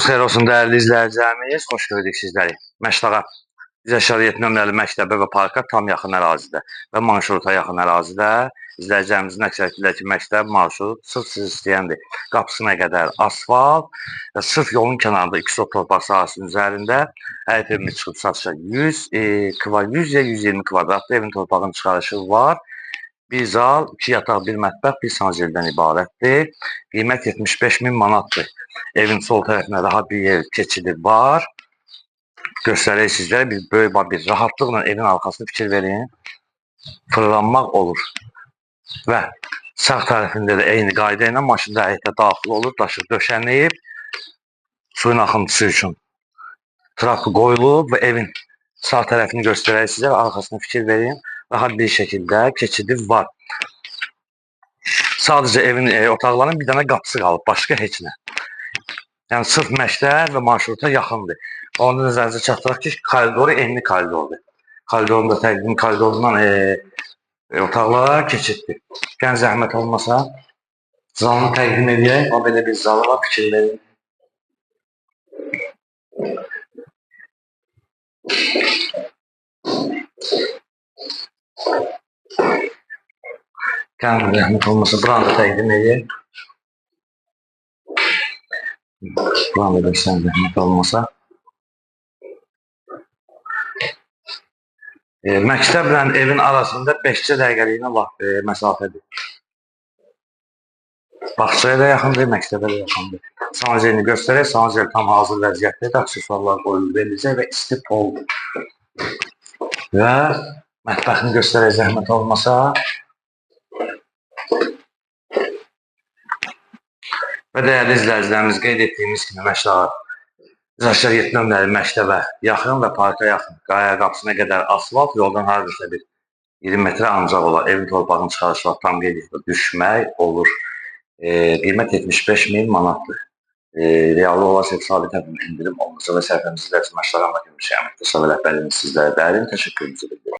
Xeyir olsun dəyərli izləyicilərimiz, xoş gördük sizləri. Məştaqa Zəşəriyyət nömrəli məktəbə və parka tam yaxın ərazidə və marşruta yaxın ərazidə izləyicilərimizin əksəriyyətindəki məktəb marşrut sırf siz istəyəndir. Qapısına qədər asfalt və sırf yolun kənarında 2 sot torpaq sahəsinin üzərində həyət evini çıxıb satışa 100 ya 120 kvadratlı evin torpağın çıxarışı var. Bir zal, 2 yataq, 1 mətbəx, 1 sanjeldən ibarətdir. Qiymət 75.000 manatdır. Evin sol tərəfində rahat bir yer keçidi var. Göstərək sizlərə böyük bir rahatlıqla evin arxasını fikir verin. Fırlanmaq olur. Və sağ tərəfində də eyni qayda ilə maşında həyətə daxil olur, daşıq döşənib, suyun axıntısı üçün trapı qoyulub və evin sağ tərəfini göstərək sizə və arxasını fikir verin. Rahat bir şəkildə keçidi var. Sadəcə evin otaqlarının bir dənə qapısı qalıb, başqa heç nə. Yəni sırf məktəb və marşruta yaxındır. Onu nəzərinizə çatdıraq ki, koridoru enli koridordur. Koridorun da təqdim koridorundan otaqlara keçiddir. Yəni zəhmət olmasa zalını təqdim edək. O belə bir zalı var, fikir verin. Gəlin zəhmət olmasa buranı da təqdim edək. Buranı da göstərin zəhmət olmasa. Məktəblə evin arasında 5 dəqiqəliyinə məsafədir. Bağçaya da yaxındır, məktəbə də yaxındır. Sanjelini göstərək. Sanjel tam hazır vəziyyətdədir. Aksesuarlar qoyulub veriləcək və isti poldur. Və mətbəxini göstərək zəhmət olmasa. Və dəyərli izləyicilərimiz, qeyd etdiyimiz kimi Məştaqa Zəşəriyyət nömrəli məktəbə yaxın və parka yaxın. Qaya qapısına qədər asfalt, yoldan hardasa bir 20 metrə ancaq olar. Evin torpağını çıxarışlar tam qeyd düşmək olur. Qiymət 75.000 manatdır. Reallı olarsa sabit indirim olmasa və səhifəmizdə Məştaqa Məktəbi rəhbərliyinin sizlərə dərin təşəkkürümüzü bildiririk.